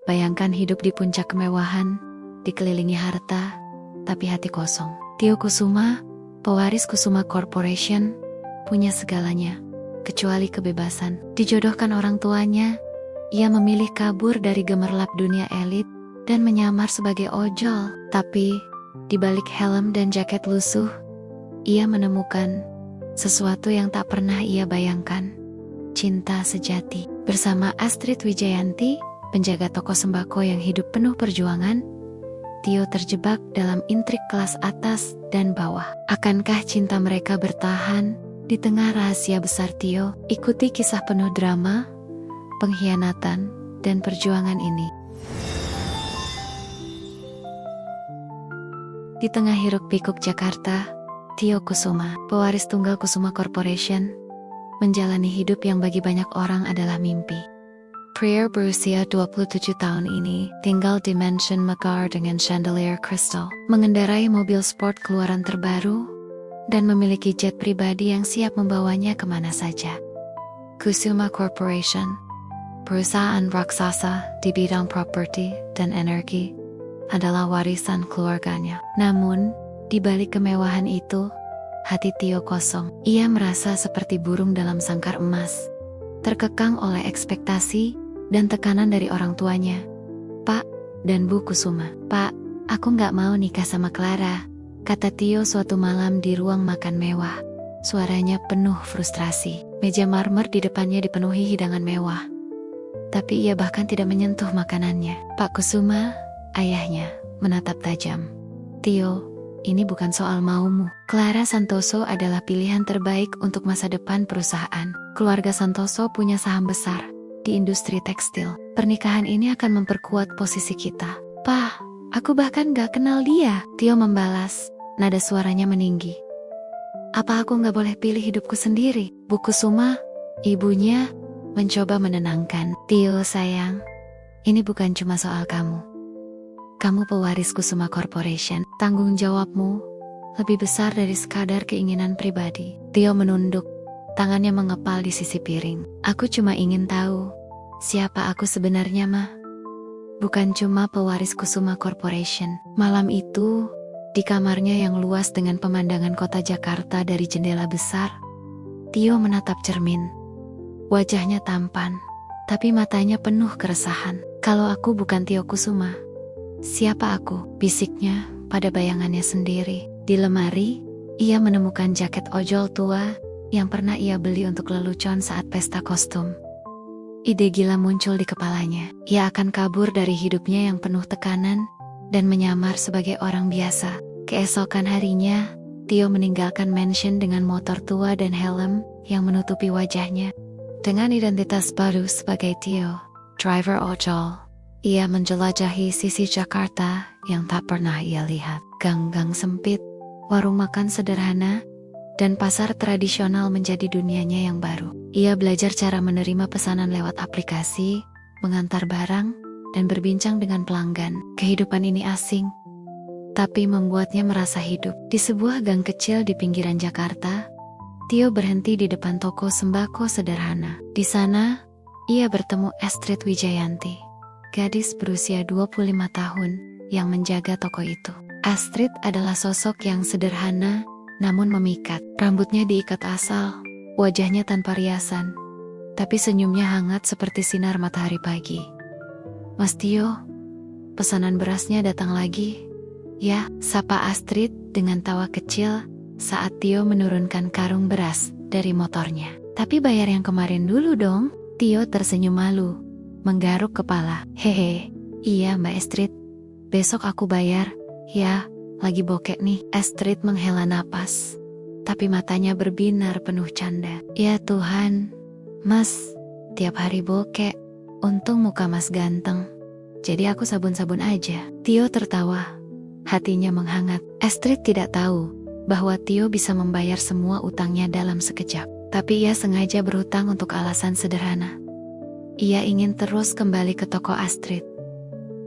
Bayangkan hidup di puncak kemewahan, dikelilingi harta, tapi hati kosong. Tio Kusuma, pewaris Kusuma Corporation, punya segalanya, kecuali kebebasan. Dijodohkan orang tuanya, ia memilih kabur dari gemerlap dunia elit dan menyamar sebagai ojol. Tapi, di balik helm dan jaket lusuh, ia menemukan sesuatu yang tak pernah ia bayangkan. Cinta sejati. Bersama Astrid Wijayanti, penjaga toko sembako yang hidup penuh perjuangan, Tio terjebak dalam intrik kelas atas dan bawah. Akankah cinta mereka bertahan di tengah rahasia besar Tio? Ikuti kisah penuh drama, pengkhianatan, dan perjuangan ini. Di tengah hiruk-pikuk Jakarta, Tio Kusuma, pewaris tunggal Kusuma Corporation, menjalani hidup yang bagi banyak orang adalah mimpi. Pria berusia 27 tahun ini tinggal di mansion megah dengan chandelier kristal, mengendarai mobil sport keluaran terbaru, dan memiliki jet pribadi yang siap membawanya kemana saja. Kusuma Corporation, perusahaan raksasa di bidang properti dan energi, adalah warisan keluarganya. Namun, di balik kemewahan itu, hati Tio kosong. Ia merasa seperti burung dalam sangkar emas, terkekang oleh ekspektasi dan tekanan dari orang tuanya, Pak dan Bu Kusuma. Pak, aku nggak mau nikah sama Clara, kata Tio suatu malam di ruang makan mewah. Suaranya penuh frustrasi. Meja marmer di depannya dipenuhi hidangan mewah, tapi ia bahkan tidak menyentuh makanannya. Pak Kusuma, ayahnya, menatap tajam. Tio, ini bukan soal maumu. Clara Santoso adalah pilihan terbaik untuk masa depan perusahaan. Keluarga Santoso punya saham besar di industri tekstil. Pernikahan ini akan memperkuat posisi kita. Pak, aku bahkan gak kenal dia, Tio membalas, nada suaranya meninggi. Apa aku gak boleh pilih hidupku sendiri? Bu Kusuma, ibunya, mencoba menenangkan. Tio sayang, ini bukan cuma soal kamu. Kamu pewaris Kusuma Corporation. Tanggung jawabmu lebih besar dari sekadar keinginan pribadi. Tio menunduk, tangannya mengepal di sisi piring. Aku cuma ingin tahu, siapa aku sebenarnya, Ma? Bukan cuma pewaris Kusuma Corporation. Malam itu, di kamarnya yang luas dengan pemandangan kota Jakarta dari jendela besar, Tio menatap cermin. Wajahnya tampan, tapi matanya penuh keresahan. Kalau aku bukan Tio Kusuma, siapa aku? Bisiknya pada bayangannya sendiri. Di lemari, ia menemukan jaket ojol tua yang pernah ia beli untuk lelucon saat pesta kostum. Ide gila muncul di kepalanya. Ia akan kabur dari hidupnya yang penuh tekanan dan menyamar sebagai orang biasa. Keesokan harinya, Tio meninggalkan mansion dengan motor tua dan helm yang menutupi wajahnya. Dengan identitas baru sebagai Tio, driver ojol, ia menjelajahi sisi Jakarta yang tak pernah ia lihat. Gang-gang sempit, warung makan sederhana, dan pasar tradisional menjadi dunianya yang baru. Ia belajar cara menerima pesanan lewat aplikasi, mengantar barang, dan berbincang dengan pelanggan. Kehidupan ini asing, tapi membuatnya merasa hidup. Di sebuah gang kecil di pinggiran Jakarta, Tio berhenti di depan toko sembako sederhana. Di sana, ia bertemu Astrid Wijayanti, gadis berusia 25 tahun yang menjaga toko itu. Astrid adalah sosok yang sederhana namun memikat. Rambutnya diikat asal, wajahnya tanpa riasan, tapi senyumnya hangat seperti sinar matahari pagi. Mas Tio, pesanan berasnya datang lagi. Ya, sapa Astrid dengan tawa kecil saat Tio menurunkan karung beras dari motornya. Tapi bayar yang kemarin dulu dong. Tio tersenyum malu, menggaruk kepala. Hehe, iya Mbak Astrid, besok aku bayar. Ya, lagi bokek nih. Astrid menghela napas, tapi matanya berbinar penuh canda. Ya Tuhan, Mas, tiap hari bokek. Untung muka Mas ganteng, jadi aku sabun-sabun aja. Tio tertawa, hatinya menghangat. Astrid tidak tahu bahwa Tio bisa membayar semua utangnya dalam sekejap. Tapi ia sengaja berhutang untuk alasan sederhana. Ia ingin terus kembali ke toko Astrid,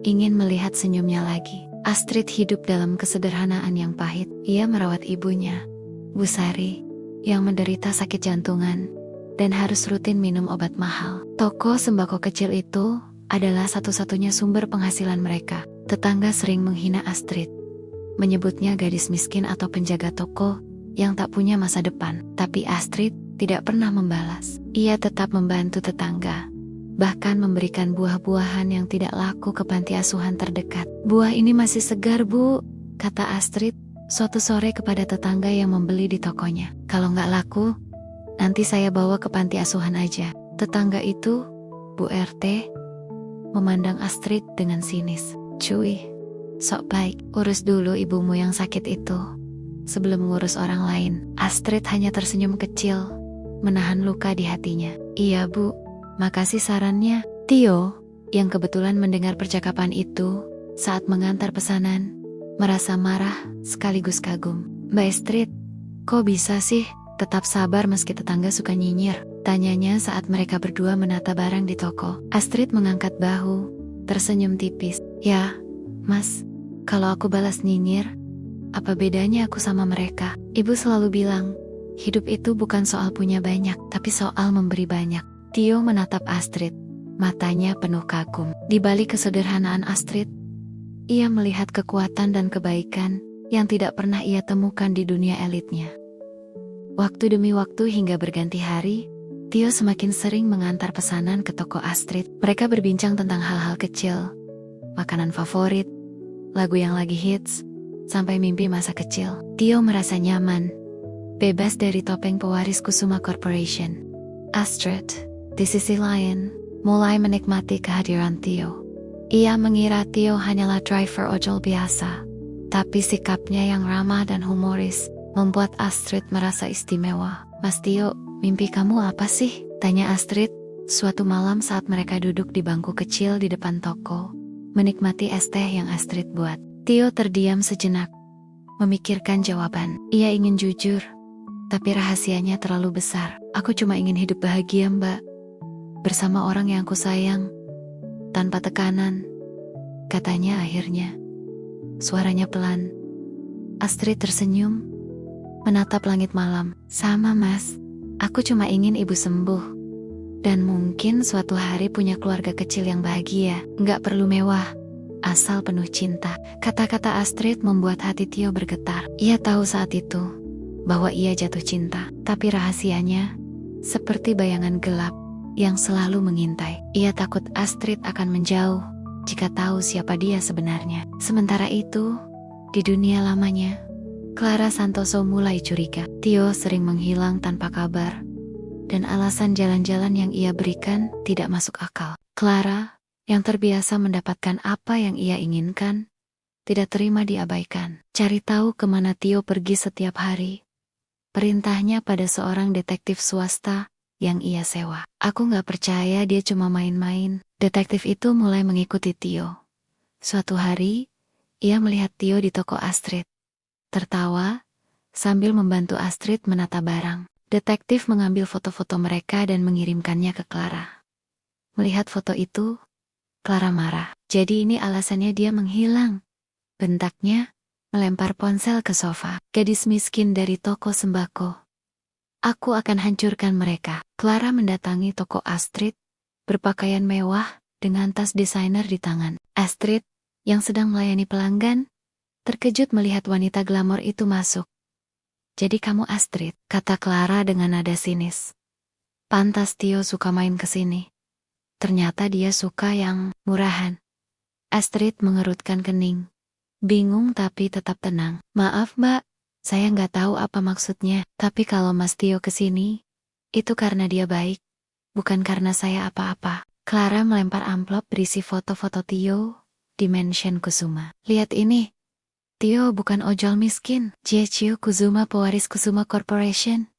ingin melihat senyumnya lagi. Astrid hidup dalam kesederhanaan yang pahit. Ia merawat ibunya, Bu Sari, yang menderita sakit jantungan dan harus rutin minum obat mahal. Toko sembako kecil itu adalah satu-satunya sumber penghasilan mereka. Tetangga sering menghina Astrid, menyebutnya gadis miskin atau penjaga toko yang tak punya masa depan. Tapi Astrid tidak pernah membalas. Ia tetap membantu tetangga, bahkan memberikan buah-buahan yang tidak laku ke panti asuhan terdekat. "Buah ini masih segar, Bu," kata Astrid suatu sore kepada tetangga yang membeli di tokonya. "Kalau nggak laku, nanti saya bawa ke panti asuhan aja." Tetangga itu, Bu RT, memandang Astrid dengan sinis. "Cuy, sok baik, urus dulu ibumu yang sakit itu sebelum ngurus orang lain." Astrid hanya tersenyum kecil, menahan luka di hatinya. "Iya, Bu, makasih sarannya." Tio, yang kebetulan mendengar percakapan itu saat mengantar pesanan, merasa marah sekaligus kagum. "Mbak Astrid, kok bisa sih tetap sabar meski tetangga suka nyinyir?" tanyanya saat mereka berdua menata barang di toko. Astrid mengangkat bahu, tersenyum tipis. "Ya, Mas, kalau aku balas nyinyir, apa bedanya aku sama mereka? Ibu selalu bilang, hidup itu bukan soal punya banyak, tapi soal memberi banyak." Tio menatap Astrid, matanya penuh kagum. Di balik kesederhanaan Astrid, ia melihat kekuatan dan kebaikan yang tidak pernah ia temukan di dunia elitnya. Waktu demi waktu hingga berganti hari, Tio semakin sering mengantar pesanan ke toko Astrid. Mereka berbincang tentang hal-hal kecil, makanan favorit, lagu yang lagi hits, sampai mimpi masa kecil. Tio merasa nyaman, bebas dari topeng pewaris Kusuma Corporation. Astrid, di sisi lain, mulai menikmati kehadiran Tio. Ia mengira Tio hanyalah driver ojol biasa, tapi sikapnya yang ramah dan humoris membuat Astrid merasa istimewa. "Mas Tio, mimpi kamu apa sih?" tanya Astrid suatu malam saat mereka duduk di bangku kecil di depan toko, menikmati es teh yang Astrid buat. Tio terdiam sejenak, memikirkan jawaban. Ia ingin jujur, tapi rahasianya terlalu besar. "Aku cuma ingin hidup bahagia, Mbak, bersama orang yang aku sayang, tanpa tekanan," katanya akhirnya. Suaranya pelan. Astrid tersenyum, menatap langit malam. "Sama, Mas. Aku cuma ingin ibu sembuh. Dan mungkin suatu hari punya keluarga kecil yang bahagia. Nggak perlu mewah, asal penuh cinta." Kata-kata Astrid membuat hati Tio bergetar. Ia tahu saat itu bahwa ia jatuh cinta, tapi rahasianya seperti bayangan gelap yang selalu mengintai. Ia takut Astrid akan menjauh jika tahu siapa dia sebenarnya. Sementara itu, di dunia lamanya, Clara Santoso mulai curiga. Tio sering menghilang tanpa kabar, dan alasan jalan-jalan yang ia berikan tidak masuk akal. Clara, yang terbiasa mendapatkan apa yang ia inginkan, tidak terima diabaikan. Cari tahu kemana Tio pergi setiap hari, perintahnya pada seorang detektif swasta yang ia sewa. "Aku nggak percaya dia cuma main-main." Detektif itu mulai mengikuti Tio. Suatu hari, ia melihat Tio di toko Astrid, tertawa sambil membantu Astrid menata barang. Detektif mengambil foto-foto mereka dan mengirimkannya ke Clara. Melihat foto itu, Clara marah. "Jadi ini alasannya dia menghilang," bentaknya, melempar ponsel ke sofa. "Gadis miskin dari toko sembako. Aku akan hancurkan mereka." Clara mendatangi toko Astrid, berpakaian mewah dengan tas desainer di tangan. Astrid, yang sedang melayani pelanggan, terkejut melihat wanita glamor itu masuk. "Jadi kamu Astrid," kata Clara dengan nada sinis. "Pantas Tio suka main ke sini. Ternyata dia suka yang murahan." Astrid mengerutkan kening, bingung tapi tetap tenang. "Maaf Mbak, saya nggak tahu apa maksudnya. Tapi kalau Mas Tio kesini, itu karena dia baik, bukan karena saya apa-apa." Clara melempar amplop berisi foto-foto Tio di Mansion Kusuma. "Lihat ini. Tio bukan ojol miskin. Jechio Kusuma pewaris Kusuma Corporation.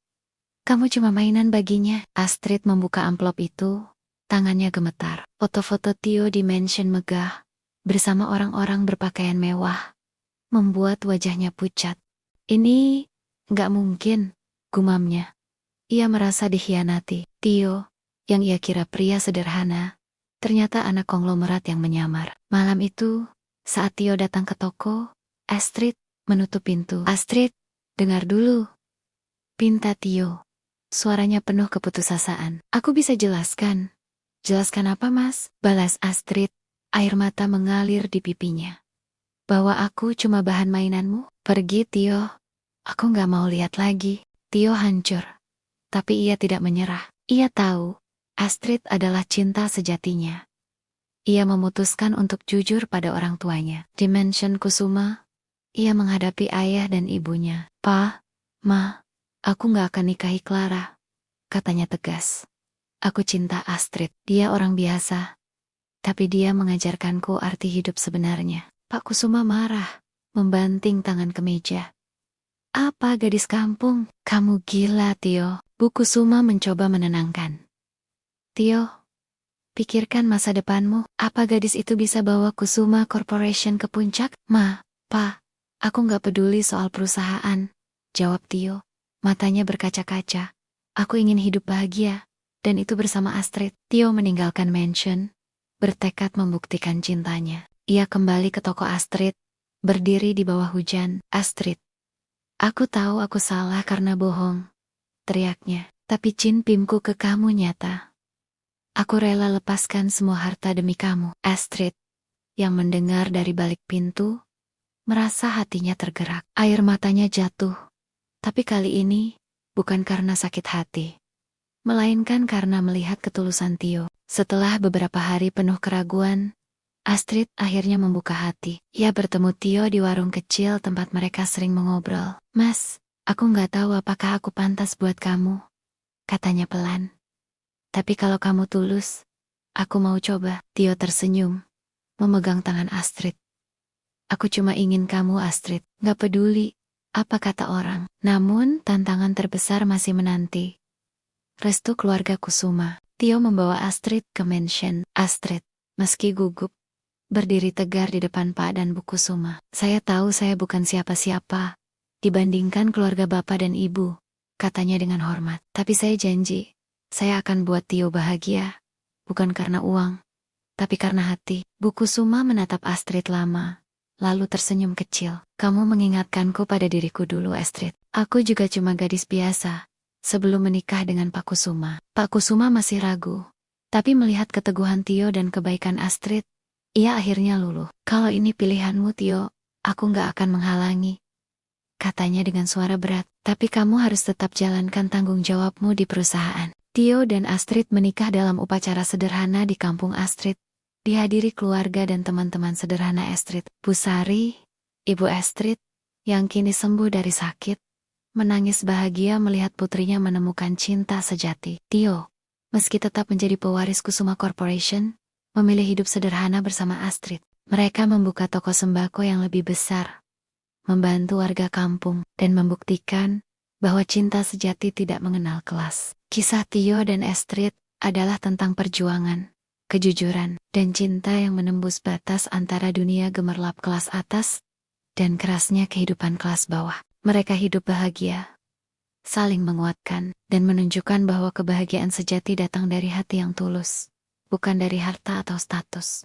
Kamu cuma mainan baginya." Astrid membuka amplop itu, tangannya gemetar. Foto-foto Tio di mansion megah, bersama orang-orang berpakaian mewah, membuat wajahnya pucat. "Ini nggak mungkin," gumamnya. Ia merasa dikhianati. Tio, yang ia kira pria sederhana, ternyata anak konglomerat yang menyamar. Malam itu, saat Tio datang ke toko, Astrid menutup pintu. "Astrid, dengar dulu," pinta Tio. Suaranya penuh keputusasaan. "Aku bisa jelaskan, Jelaskan apa, Mas? Balas Astrid, air mata mengalir di pipinya. Bahwa aku cuma bahan mainanmu? Pergi, Tio. Aku nggak mau lihat lagi. Tio hancur. Tapi ia tidak menyerah. Ia tahu, Astrid adalah cinta sejatinya. Ia memutuskan untuk jujur pada orang tuanya. Di mansion Kusuma, ia menghadapi ayah dan ibunya. Pa, Ma, aku nggak akan nikahi Clara, katanya tegas. Aku cinta Astrid. Dia orang biasa, tapi dia mengajarkanku arti hidup sebenarnya. Pak Kusuma marah, membanting tangan ke meja. Apa gadis kampung? Kamu gila, Tio. Bu Kusuma mencoba menenangkan. Tio, pikirkan masa depanmu. Apa gadis itu bisa bawa Kusuma Corporation ke puncak? Ma, Pa, aku nggak peduli soal perusahaan, jawab Tio. Matanya berkaca-kaca. Aku ingin hidup bahagia, dan itu bersama Astrid. Tio meninggalkan mansion, bertekad membuktikan cintanya. Ia kembali ke toko Astrid, berdiri di bawah hujan. Astrid, aku tahu aku salah karena bohong, teriaknya. Tapi cintaku ke kamu nyata. Aku rela lepaskan semua harta demi kamu. Astrid, yang mendengar dari balik pintu, merasa hatinya tergerak. Air matanya jatuh. Tapi kali ini, bukan karena sakit hati, melainkan karena melihat ketulusan Tio. Setelah beberapa hari penuh keraguan, Astrid akhirnya membuka hati. Ia bertemu Tio di warung kecil tempat mereka sering mengobrol. Mas, aku nggak tahu apakah aku pantas buat kamu, katanya pelan. Tapi kalau kamu tulus, aku mau coba. Tio tersenyum, memegang tangan Astrid. Aku cuma ingin kamu, Astrid. Nggak peduli apa kata orang. Namun tantangan terbesar masih menanti. Restu keluarga Kusuma. Tio membawa Astrid ke mansion. Astrid, meski gugup, berdiri tegar di depan Pak dan Bu Kusuma. Saya tahu saya bukan siapa-siapa dibandingkan keluarga Bapak dan Ibu, katanya dengan hormat. Tapi saya janji, saya akan buat Tio bahagia, bukan karena uang, tapi karena hati. Bu Kusuma menatap Astrid lama, lalu tersenyum kecil. Kamu mengingatkanku pada diriku dulu, Astrid. Aku juga cuma gadis biasa, sebelum menikah dengan Pak Kusuma. Pak Kusuma masih ragu, tapi melihat keteguhan Tio dan kebaikan Astrid, ia akhirnya luluh. Kalau ini pilihanmu, Tio, aku nggak akan menghalangi, katanya dengan suara berat. Tapi kamu harus tetap jalankan tanggung jawabmu di perusahaan. Tio dan Astrid menikah dalam upacara sederhana di kampung Astrid, dihadiri keluarga dan teman-teman sederhana Astrid. Bu Sari, ibu Astrid, yang kini sembuh dari sakit, menangis bahagia melihat putrinya menemukan cinta sejati. Tio, meski tetap menjadi pewaris Kusuma Corporation, memilih hidup sederhana bersama Astrid. Mereka membuka toko sembako yang lebih besar, membantu warga kampung, dan membuktikan bahwa cinta sejati tidak mengenal kelas. Kisah Tio dan Astrid adalah tentang perjuangan, kejujuran, dan cinta yang menembus batas antara dunia gemerlap kelas atas dan kerasnya kehidupan kelas bawah. Mereka hidup bahagia, saling menguatkan, dan menunjukkan bahwa kebahagiaan sejati datang dari hati yang tulus, bukan dari harta atau status.